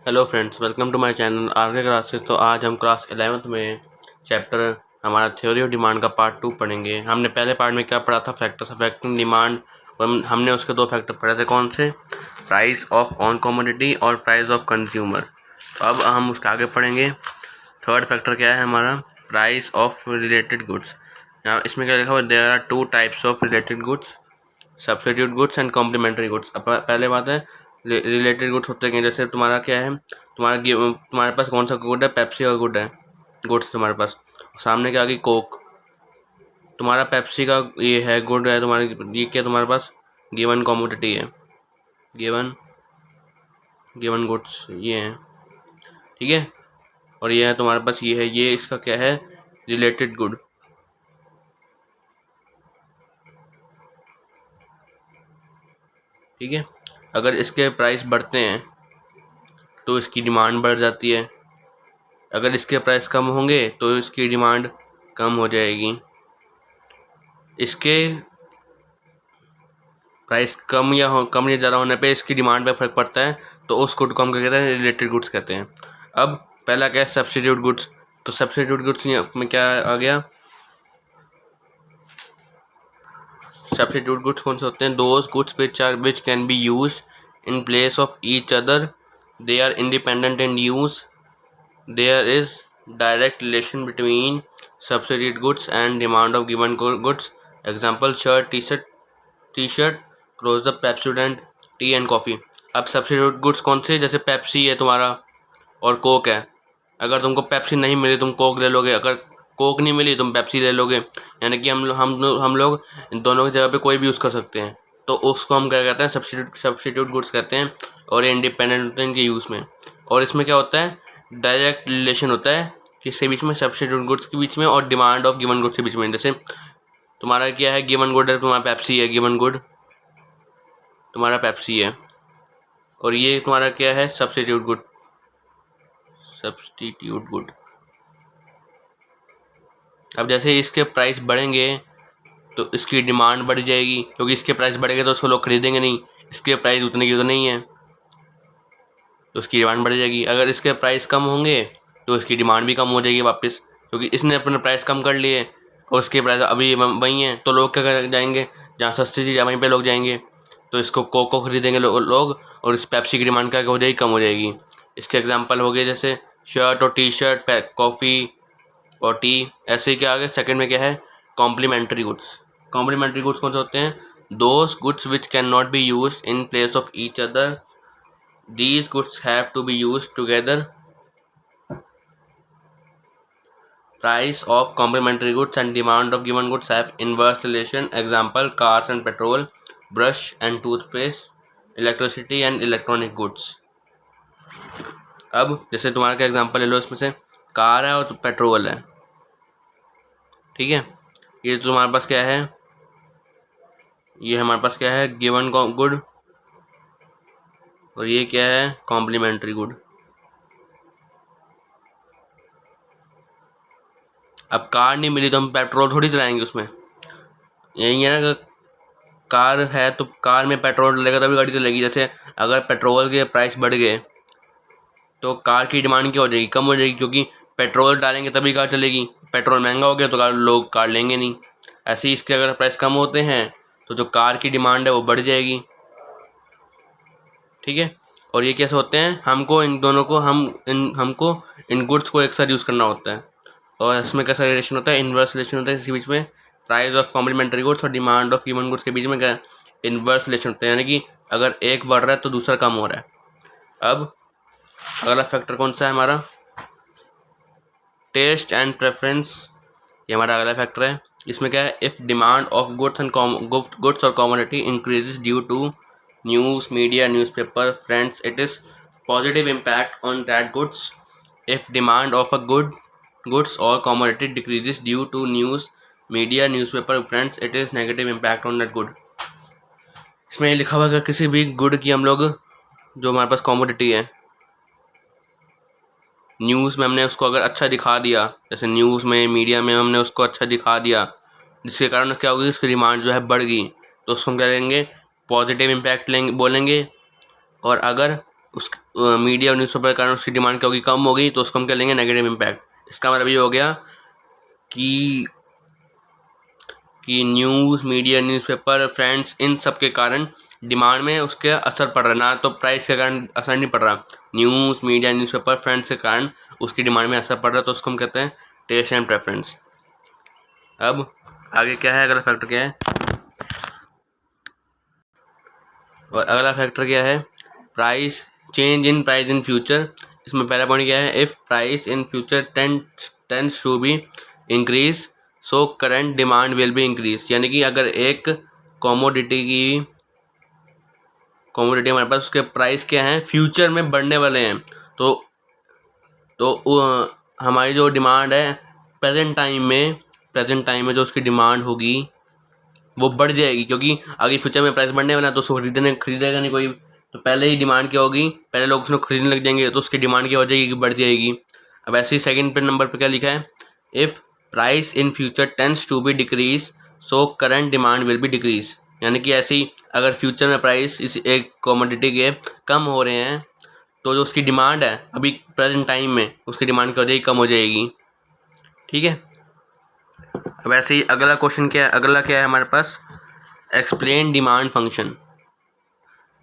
Hello friends, welcome to my channel R K classes. तो आज हम क्लास 11th में चैप्टर हमारा थ्योरी ऑफ डिमांड का पार्ट 2 पढ़ेंगे। हमने पहले पार्ट में क्या पढ़ा था, फैक्टर्स अफेक्टिंग डिमांड। हमने उसके दो फैक्टर पढ़े थे, कौन से, प्राइस ऑफ ऑन कमोडिटी और प्राइस ऑफ कंज्यूमर। तो अब हम उसके आगे पढ़ेंगे। थर्ड फैक्टर क्या है हमारा, प्राइस ऑफ रिलेटेड गुड्स। यहाँ इसमें क्या लिखा हुआ, there are two types of related goods, substitute goods and complementary goods. अब पहले बात है रिलेटेड गुड्स होते हैं। जैसे तुम्हारा क्या है, तुम्हारे पास कौन सा गुड है, पेप्सी का गुड है, गुड्स तुम्हारे पास। सामने क्या आ गई, कोक। तुम्हारा पेप्सी का ये है गुड है, तुम्हारे ये क्या तुम्हारे पास गिवन कमोडिटी है, गिवन गिवन गुड्स ये है, ठीक है। और ये है तुम्हारे पास, ये है, ये इसका क्या है, रिलेटेड गुड, ठीक है। अगर इसके प्राइस बढ़ते हैं तो इसकी डिमांड बढ़ जाती है, अगर इसके प्राइस कम होंगे तो इसकी डिमांड कम हो जाएगी। इसके प्राइस कम या ज़्यादा होने पे इसकी डिमांड पे फर्क पड़ता है, तो उस गुड को हम क्या कहते हैं, रिलेटेड गुड्स कहते हैं। अब पहला क्या है, सब्स्टिट्यूट गुड्स। तो सब्स्टिट्यूट गुड्स में क्या आ गया, सब्स्टिट्यूट गुड्स कौन से होते हैं, those goods which can be used in place of each other, they are independent in use, there is direct relation between substitute goods and demand of given goods. Example, shirt, T shirt, close the Pepsodent, tea and coffee. अब substitute goods कौन से, जैसे Pepsi है तुम्हारा और Coke है। अगर तुमको पेप्सी नहीं मिली तुम कोक ले लोगे, अगर कोक नहीं मिली तुम पेप्सी ले लोगे। यानी कि हम लोग इन दोनों की जगह पे कोई भी यूज़ कर सकते हैं। तो उसको हम क्या कहते हैं, सब्सिट्यूट गुड्स कहते हैं। और ये इंडिपेंडेंट होते हैं इनके यूज़ में। और इसमें क्या होता है, डायरेक्ट रिलेशन होता है किसके बीच में, सब्सिट्यूट गुड्स के बीच में और डिमांड ऑफ गिवन गुड्स के बीच में। जैसे तुम्हारा क्या है, गिवन गुड है, तुम्हारा पेप्सी है, गिवन गुड तुम्हारा पेप्सी है, और ये तुम्हारा क्या है, सब्स्टिट्यूट गुड। अब जैसे इसके प्राइस बढ़ेंगे तो इसकी डिमांड बढ़ जाएगी, क्योंकि इसके प्राइस बढ़ेंगे तो उसको लोग खरीदेंगे नहीं, इसके प्राइस उतने की तो नहीं है, तो उसकी डिमांड बढ़ जाएगी। अगर इसके प्राइस कम होंगे तो इसकी डिमांड भी कम हो जाएगी वापस, क्योंकि इसने अपने प्राइस कम कर लिए और उसके प्राइस अभी वही हैं। तो लोग क्या कर जाएंगे, जहाँ सस्ती चीज़ है वहीं पे लोग जाएंगे, तो इसको कोको खरीदेंगे लोग, और इस पेप्सी की डिमांड क्या हो जाएगी, कम हो जाएगी। इसके एग्जांपल हो गए जैसे शर्ट और टी शर्ट, कॉफ़ी और टी। ऐसे ही क्या आगे सेकंड में क्या है, कॉम्प्लीमेंट्री गुड्स। कॉम्प्लीमेंट्री गुड्स कौन से होते हैं, those goods which can not be use in place of each other, these goods have to be used together. Price of complementary goods and demand of given goods have inverse relation. Example, cars and petrol, brush and toothpaste, electricity and electronic goods. अब जैसे तुम्हारा क्या example ले लो, इसमें से car है और petrol है, ठीक है। ये तुम्हारे पास क्या है, ये हमारे पास क्या है, गिवन गुड, और ये क्या है, कॉम्प्लीमेंट्री गुड। अब कार नहीं मिली तो हम पेट्रोल थोड़ी चलाएंगे उसमें, यही है ना। कार है तो कार में पेट्रोल डलेगा तभी गाड़ी चलेगी। जैसे अगर पेट्रोल के प्राइस बढ़ गए तो कार की डिमांड क्या हो जाएगी, कम हो जाएगी, क्योंकि पेट्रोल डालेंगे तभी कार चलेगी। पेट्रोल महंगा हो गया तो लोग कार लेंगे नहीं। ऐसे ही इसके अगर प्राइस कम होते हैं तो जो कार की डिमांड है वो बढ़ जाएगी, ठीक है। और ये कैसे होते हैं, हमको इन गुड्स को एक साथ यूज़ करना होता है। और इसमें कैसा रिलेशन होता है, इन्वर्स रिलेशन होता है इसके बीच में। प्राइस ऑफ कॉम्प्लीमेंट्री गुड्स और डिमांड ऑफ गिवन गुड्स के बीच में क्या इन्वर्स रिलेशन होता है, यानी कि अगर एक बढ़ रहा है तो दूसरा कम हो रहा है। अब अगला फैक्टर कौन सा है हमारा, टेस्ट एंड प्रेफरेंस। ये हमारा अगला फैक्टर है। इसमें क्या है, if demand of goods or commodity increases due to news, media, newspaper, friends, it is positive impact on that goods. If demand of a goods or commodity decreases due to news, media, newspaper, friends, it is negative impact on that good. इसमें ये लिखा हुआ है किसी भी good की हम लोग, जो हमारे पास कॉमोडिटी है, न्यूज़ में हमने उसको अगर अच्छा दिखा दिया, जैसे न्यूज़ में, मीडिया में हमने उसको अच्छा दिखा दिया, जिसके कारण क्या होगी, उसकी डिमांड जो है बढ़ गई, तो उसको हम क्या लेंगे, पॉजिटिव इम्पैक्ट बोलेंगे। और अगर उस मीडिया और न्यूज़पेपर के कारण उसकी डिमांड क्या होगी, कम होगी, तो उसको हम क्या लेंगे, नेगेटिव इम्पैक्ट। इसका मतलब ये हो गया कि न्यूज़, मीडिया, न्यूज़पेपर, फ्रेंड्स, इन सब के कारण डिमांड में उसके असर पड़ रहा है, ना तो प्राइस के कारण असर नहीं पड़ रहा। न्यूज़, मीडिया, न्यूज़पेपर, फ्रेंड्स के कारण उसकी डिमांड में असर पड़ रहा है, तो उसको हम कहते हैं टेस्ट एंड प्रेफरेंस। अब आगे क्या है, अगला फैक्टर क्या है, और अगला फैक्टर क्या है, price, change in price in future. इसमें पहला पॉइंट क्या है, if price in future tends to be increase so current demand will be increase. यानी कि अगर एक कमोडिटी हमारे पास, उसके प्राइस क्या हैं, फ्यूचर में बढ़ने वाले हैं, तो हमारी जो डिमांड है प्रेजेंट टाइम में जो उसकी डिमांड होगी वो बढ़ जाएगी, क्योंकि अगर फ्यूचर में प्राइस बढ़ने वाला है तो उसको खरीदेगा नहीं कोई, तो पहले ही डिमांड क्या होगी, पहले लोग उसको खरीदने लग जाएंगे, तो उसकी डिमांड क्या हो जाएगी, बढ़ जाएगी। अब ऐसे ही सेकंड पे नंबर पे क्या लिखा है, if price in future tends to be decrease so current demand will be decrease. यानी कि ऐसे ही अगर फ्यूचर में प्राइस इस एक कमोडिटी के कम हो रहे हैं, तो जो उसकी डिमांड है अभी प्रेजेंट टाइम में, उसकी डिमांड क्या हो जाएगी, कम हो जाएगी। ठीक है। अब ऐसे ही अगला क्वेश्चन क्या है, अगला क्या है हमारे पास, explain demand function.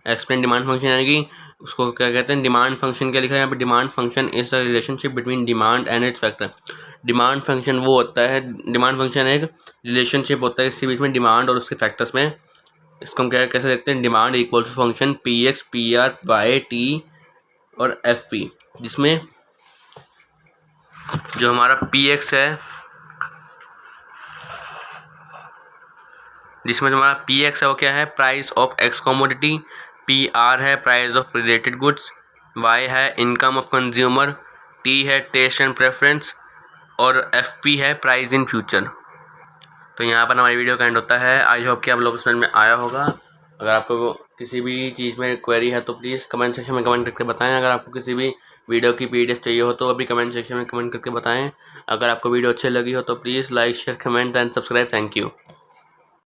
Explain demand function यानी कि उसको क्या कहते हैं, डिमांड फंक्शन क्या लिखा है यहाँ पे, demand function is a relationship between demand and it's factor. Demand function वो होता है, डिमांड फंक्शन एक रिलेशनशिप होता है इसके बीच में, डिमांड और उसके फैक्टर्स में। इसको हम क्या कैसे देखते हैं, demand equal to function P X P R Y T और एफ पी, जिसमें जो हमारा पी एक्स है, जिसमें हमारा पी एक्स है वो क्या है, price of X commodity, P R है price of related goods, Y है इनकम ऑफ कंज्यूमर, टी है टेस्ट एंड प्रेफरेंस, और एफ पी है प्राइस इन फ्यूचर। तो यहाँ पर हमारी वीडियो का एंड होता है। आई होप कि आप लोग समझ में आया होगा। अगर आपको किसी भी चीज़ में क्वेरी है तो प्लीज़ कमेंट सेक्शन में कमेंट करके बताएं। अगर आपको किसी भी वीडियो की PDF चाहिए हो तो अभी कमेंट सेक्शन में कमेंट करके बताएं। अगर आपको वीडियो अच्छी लगी हो तो please like share comment and subscribe. Thank you.